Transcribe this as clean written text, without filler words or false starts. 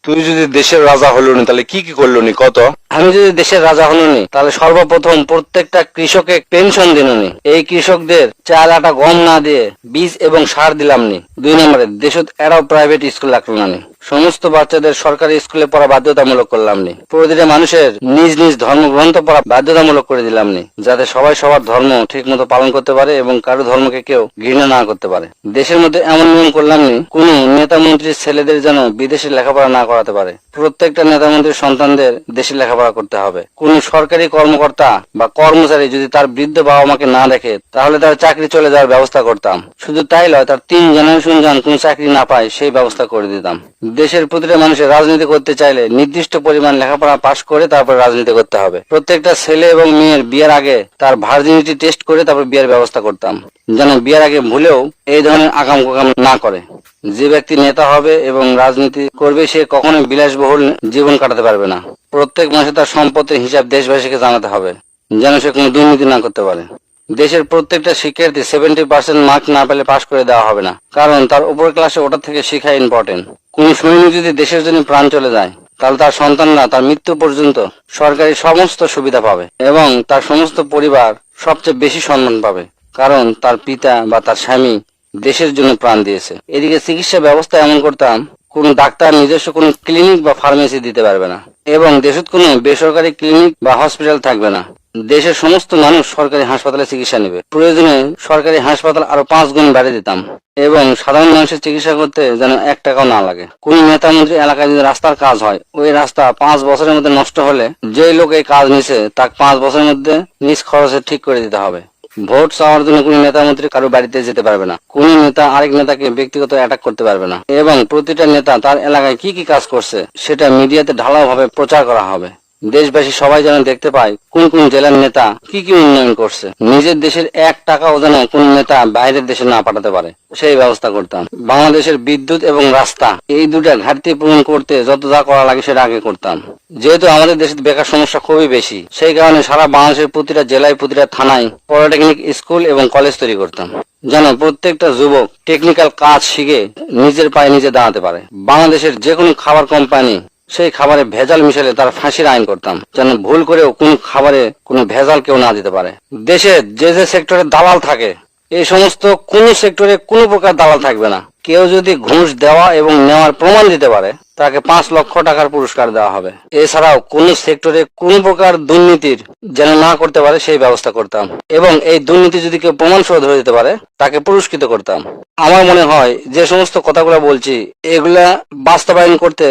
তুই যদি দেশের রাজা হলো নি তাহলে কি কি করলো নি কত? আমি যদি দেশের রাজা হলুনি তাহলে সর্বপ্রথম প্রত্যেকটা কৃষকে পেনশন দিনুনি। এই কৃষকদের চাল আটা গম না দিয়ে বীজ এবং সার দিলাম নি। 2 নম্বরে দেশত এরাও প্রাইভেট স্কুল রাখলো না নি। সমস্ত বাচ্চাদের সরকারি স্কুলে পড়া বাধ্যতামূলক করলাম নি। প্রতিটা মানুষের নিজ নিজ ধর্মগ্রন্থ পড়া বাধ্যতামূলক করে দিলাম নি, যাতে সবাই সবার ধর্ম ঠিক মতো পালন করতে পারে এবং কারো ধর্মকে কেউ ঘৃণা না করতে পারে। দেশের মধ্যে এমন নিয়ম করলাম নি, কোন নেতা মন্ত্রীর ছেলেদের যেন বিদেশে লেখাপড়া না করাতে পারে। প্রত্যেকটা নেতা মন্ত্রীর সন্তানদের দেশে লেখাপড়া করতে হবে। কোন সরকারি কর্মকর্তা বা কর্মচারী যদি তার বৃদ্ধ বাবা মাকে না দেখে তাহলে তার চাকরি চলে যাওয়ার ব্যবস্থা করতাম। শুধু তাই নয়, তার 3 জেনারেশন যেন কোন চাকরি না পায় সেই ব্যবস্থা করে দিতাম। দেশের প্রতিটা মানুষের রাজনীতি করতে চাইলে নির্দিষ্ট পরিমাণ লেখাপড়া পাশ করে তারপর রাজনীতি করতে হবে। প্রত্যেকটা ছেলে এবং মেয়ের বিয়ের আগে তার ভার্জিনিটি টেস্ট করে তারপর বিয়ের ব্যবস্থা করতাম, যেন বিয়ের আগে ভুলেও এই ধরনের আকাম কুকাম না করে। যে ব্যক্তি নেতা হবে এবং রাজনীতি করবে সে কখনোই বিলাসবহুল জীবন কাটাতে পারবে না। প্রত্যেক মাসে তার সম্পত্তির হিসাব দেশবাসীকে জানাতে হবে, যেন সে কোনো দুর্নীতি না করতে পারে। দেশের প্রত্যেকটা শিক্ষার্থী 70% মার্ক না পেলে পাশ করে দেওয়া হবে না, কারণ তার উপর ক্লাসে ওটা থেকে শিক্ষা ইম্পর্টেন্ট। কোন সৈনিক যদি দেশের জন্য প্রাণ চলে যায় তাহলে তার সন্তানরা তার মৃত্যু পর্যন্ত সরকারি সমস্ত সুবিধা পাবে এবং তার সমস্ত পরিবার সবচেয়ে বেশি সম্মান পাবে, কারণ তার পিতা বা তার স্বামী দেশের জন্য প্রাণ দিয়েছে। এদিকে চিকিৎসা ব্যবস্থা এমন করতাম, কোন ডাক্তার নিজস্ব কোন ক্লিনিক বা ফার্মেসি দিতে পারবে না এবং দেশত কোনো বেসরকারি ক্লিনিক বা হসপিটাল থাকবে না। দেশের সমস্ত মানুষ সরকারি হাসপাতালে চিকিৎসা নেবে। প্রয়োজনে সরকারি হাসপাতাল আরো 5 গুণ বাড়িয়ে দিতাম এবং সাধারণ মানুষের চিকিৎসা করতে যেন 1 টাকাও না লাগে। কোন নেতা মন্ত্রী এলাকায় যদি রাস্তার কাজ হয়, ওই রাস্তা 5 বছরের মধ্যে নষ্ট হলে যে লোক এই কাজ নিছে তাকে 5 বছরের মধ্যে নিজ খরচে ঠিক করে দিতে হবে। ভোট চাওয়ার জন্য কোন নেতা মন্ত্রী কারো বাড়িতে যেতে পারবে না। কোন নেতা আরেক নেতাকে ব্যক্তিগত অ্যাটাক করতে পারবে না এবং প্রতিটা নেতা তার এলাকায় কি কি কাজ করছে সেটা মিডিয়াতে ঢালাও ভাবে প্রচার করা হবে। দেশবাসী সবাই যেন দেখতে পায় কোন কোন জেলার নেতা কি কি উন্নয়ন করছে। নিজের দেশের 1 টাকাও যেন কোন নেতা বাইরের দেশে না পাঠাতে পারে সেই ব্যবস্থা করতাম। বাংলাদেশের বিদ্যুৎ এবং রাস্তা এই দুটা ঘাটতি পূরণ করতে যত যা করা লাগে সেটা আগে করতাম। যেহেতু আমাদের দেশে বেকার সমস্যা খুবই বেশি, সেই কারণে সারা বাংলাদেশের প্রতিটা জেলায় প্রতিটা থানায় পলিটেকনিক স্কুল এবং কলেজ তৈরি করতাম, যেন প্রত্যেকটা যুবক টেকনিক্যাল কাজ শিখে নিজের পায়ে নিজে দাঁড়াতে পারে। বাংলাদেশের যে কোনো খাবার কোম্পানি সেই খাবারে ভেজাল মিশালে তার ফাঁসির আইন করতাম, যেন ভুল করেও কোন খাবারে কোনো ভেজাল কেউ না দিতে পারে। দেশে যে যে সেক্টরে দালাল থাকে এই সমস্ত কোন সেক্টরে কোনো প্রকার দালাল থাকবে না। কেউ যদি ঘুষ দেওয়া এবং নেওয়ার প্রমাণ দিতে পারে তাকে 5 লক্ষ টাকার পুরস্কার দেওয়া হবে। এছাড়াও কোন সেক্টরে কোন প্রকার দুর্নীতির যেন না করতে পারে সেই ব্যবস্থা করতাম এবং এই দুর্নীতি যদি কেউ প্রমাণ সহ ধরে দিতে পারে তাকে পুরস্কৃত করতাম। আমার মনে হয় যে সমস্ত কথাগুলো বলছি এগুলা বাস্তবায়ন করতে